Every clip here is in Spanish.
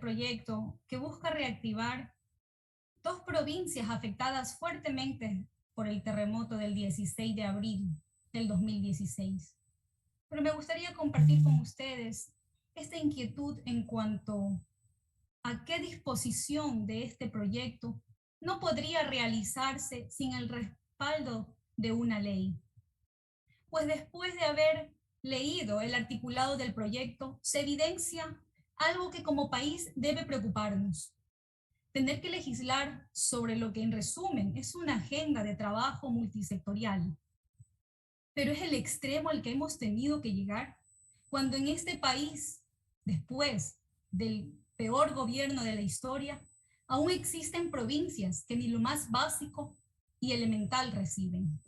proyecto que busca reactivar dos provincias afectadas fuertemente por el terremoto del 16 de abril del 2016. Pero me gustaría compartir con ustedes esta inquietud en cuanto a qué disposición de este proyecto no podría realizarse sin el respaldo de una ley. Pues después de haber leído el articulado del proyecto, se evidencia algo que como país debe preocuparnos. Tener que legislar sobre lo que en resumen es una agenda de trabajo multisectorial. Pero es el extremo al que hemos tenido que llegar cuando en este país, después del peor gobierno de la historia, aún existen provincias que ni lo más básico y elemental reciben.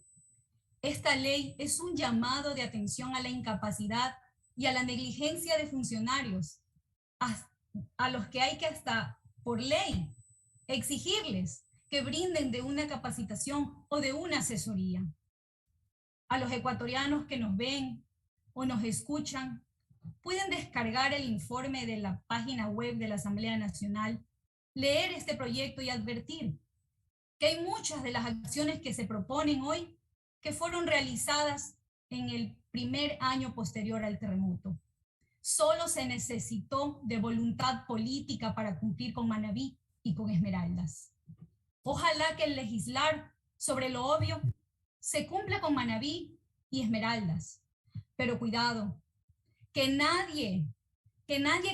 Esta ley es un llamado de atención a la incapacidad y a la negligencia de funcionarios, a los que hay que hasta por ley exigirles que brinden de una capacitación o de una asesoría. A los ecuatorianos que nos ven o nos escuchan, pueden descargar el informe de la página web de la Asamblea Nacional, leer este proyecto y advertir que hay muchas de las acciones que se proponen hoy que fueron realizadas en el primer año posterior al terremoto. Solo se necesitó de voluntad política para cumplir con Manabí y con Esmeraldas. Ojalá que el legislar sobre lo obvio se cumpla con Manabí y Esmeraldas. Pero cuidado, que nadie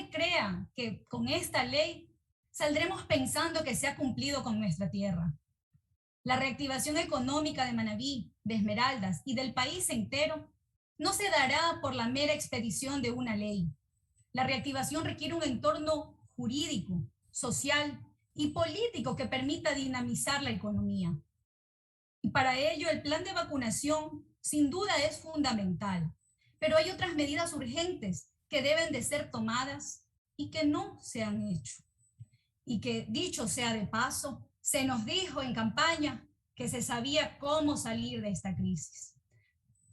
crea que con esta ley saldremos pensando que se ha cumplido con nuestra tierra. La reactivación económica de Manabí, de Esmeraldas y del país entero no se dará por la mera expedición de una ley. La reactivación requiere un entorno jurídico, social y político que permita dinamizar la economía. Y para ello el plan de vacunación sin duda es fundamental, pero hay otras medidas urgentes que deben de ser tomadas y que no se han hecho. Y que, dicho sea de paso, se nos dijo en campaña que se sabía cómo salir de esta crisis.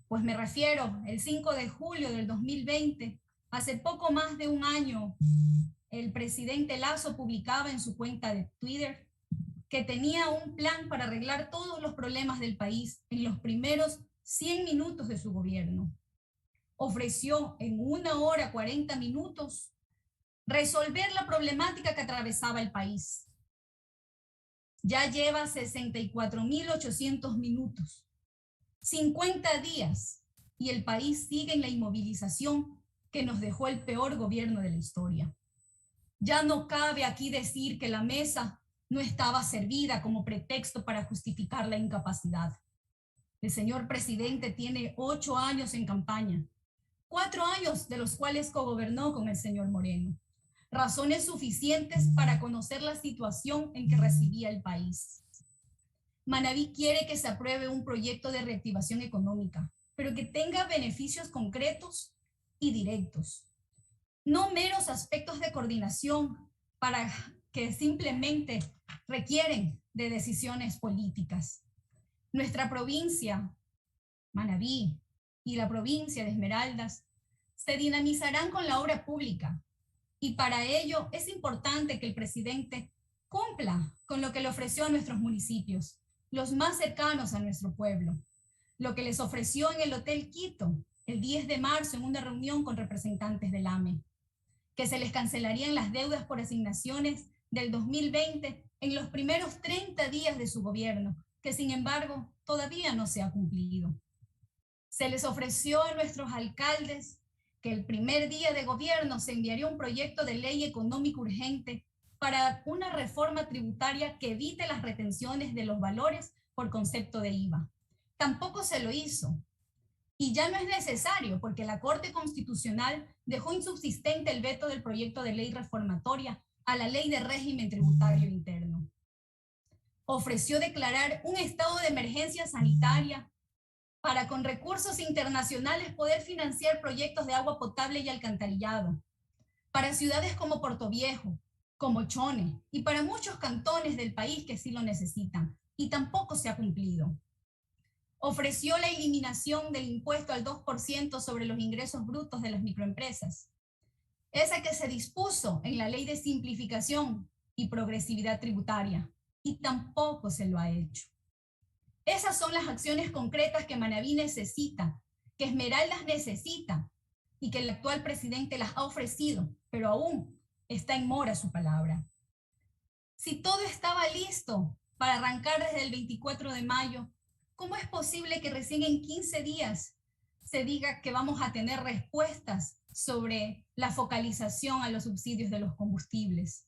Pues me refiero, el 5 de julio del 2020, hace poco más de un año, el presidente Lasso publicaba en su cuenta de Twitter que tenía un plan para arreglar todos los problemas del país en los primeros 100 minutos de su gobierno. Ofreció en 1 hora 40 minutos resolver la problemática que atravesaba el país. Ya lleva 64.800 minutos, 50 días, y el país sigue en la inmovilización que nos dejó el peor gobierno de la historia. Ya no cabe aquí decir que la mesa no estaba servida como pretexto para justificar la incapacidad. El señor presidente tiene 8 años en campaña, 4 años de los cuales cogobernó con el señor Moreno. Razones suficientes para conocer la situación en que recibía el país. Manabí quiere que se apruebe un proyecto de reactivación económica, pero que tenga beneficios concretos y directos. No meros aspectos de coordinación para que simplemente requieren de decisiones políticas. Nuestra provincia, Manabí, y la provincia de Esmeraldas se dinamizarán con la obra pública, y para ello es importante que el presidente cumpla con lo que le ofreció a nuestros municipios, los más cercanos a nuestro pueblo, lo que les ofreció en el Hotel Quito el 10 de marzo en una reunión con representantes del AME, que se les cancelarían las deudas por asignaciones del 2020 en los primeros 30 días de su gobierno, que sin embargo todavía no se ha cumplido. Se les ofreció a nuestros alcaldes que el primer día de gobierno se enviaría un proyecto de ley económica urgente para una reforma tributaria que evite las retenciones de los valores por concepto de IVA. Tampoco se lo hizo. Y ya no es necesario porque la Corte Constitucional dejó insubsistente el veto del proyecto de ley reformatoria a la Ley de Régimen Tributario Interno. Ofreció declarar un estado de emergencia sanitaria para con recursos internacionales poder financiar proyectos de agua potable y alcantarillado para ciudades como Portoviejo, como Chone y para muchos cantones del país que sí lo necesitan, y tampoco se ha cumplido. Ofreció la eliminación del impuesto al 2% sobre los ingresos brutos de las microempresas. esa que se dispuso en la Ley de Simplificación y Progresividad Tributaria, y tampoco se lo ha hecho. Esas son las acciones concretas que Manabí necesita, que Esmeraldas necesita y que el actual presidente las ha ofrecido, pero aún está en mora su palabra. Si todo estaba listo para arrancar desde el 24 de mayo, ¿cómo es posible que recién en 15 días se diga que vamos a tener respuestas sobre la focalización a los subsidios de los combustibles?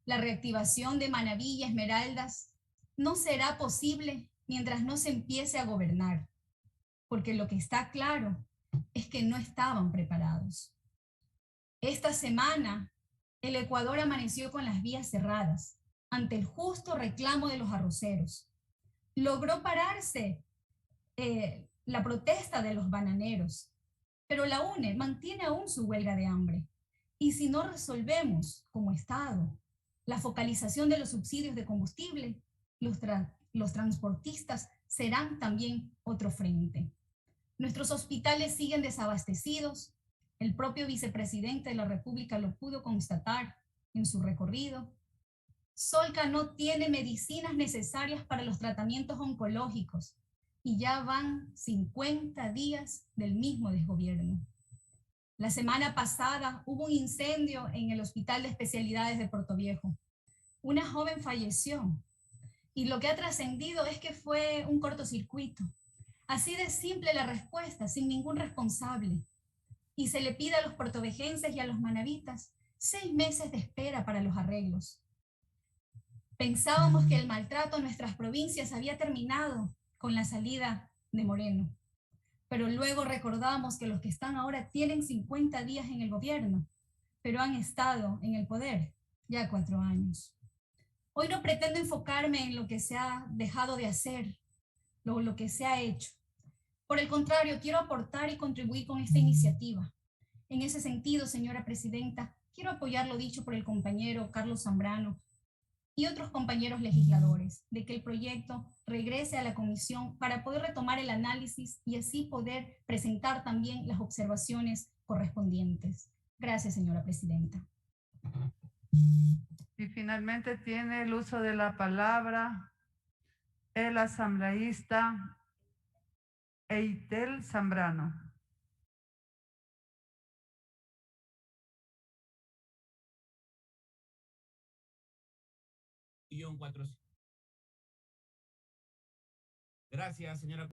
La reactivación de Manabí y Esmeraldas no será posible mientras no se empiece a gobernar, porque lo que está claro es que no estaban preparados. Esta semana, el Ecuador amaneció con las vías cerradas ante el justo reclamo de los arroceros. Logró pararse la protesta de los bananeros, pero la UNE mantiene aún su huelga de hambre. Y si no resolvemos como Estado la focalización de los subsidios de combustible, los transportistas serán también otro frente. Nuestros hospitales siguen desabastecidos. El propio vicepresidente de la República lo pudo constatar en su recorrido. Solca no tiene medicinas necesarias para los tratamientos oncológicos y ya van 50 días del mismo desgobierno. La semana pasada hubo un incendio en el Hospital de Especialidades de Portoviejo. Una joven falleció y lo que ha trascendido es que fue un cortocircuito. Así de simple la respuesta, sin ningún responsable. Y se le pide a los portovejenses y a los manavitas 6 meses de espera para los arreglos. Pensábamos que el maltrato a nuestras provincias había terminado con la salida de Moreno, pero luego recordamos que los que están ahora tienen 50 días en el gobierno, pero han estado en el poder ya 4 años. Hoy no pretendo enfocarme en lo que se ha dejado de hacer, lo que se ha hecho. Por el contrario, quiero aportar y contribuir con esta iniciativa. En ese sentido, señora presidenta, quiero apoyar lo dicho por el compañero Carlos Zambrano y otros compañeros legisladores, de que el proyecto regrese a la comisión para poder retomar el análisis y así poder presentar también las observaciones correspondientes. Gracias, señora presidenta. Y finalmente tiene el uso de la palabra el asambleísta Eitel Zambrano. Gracias, señora.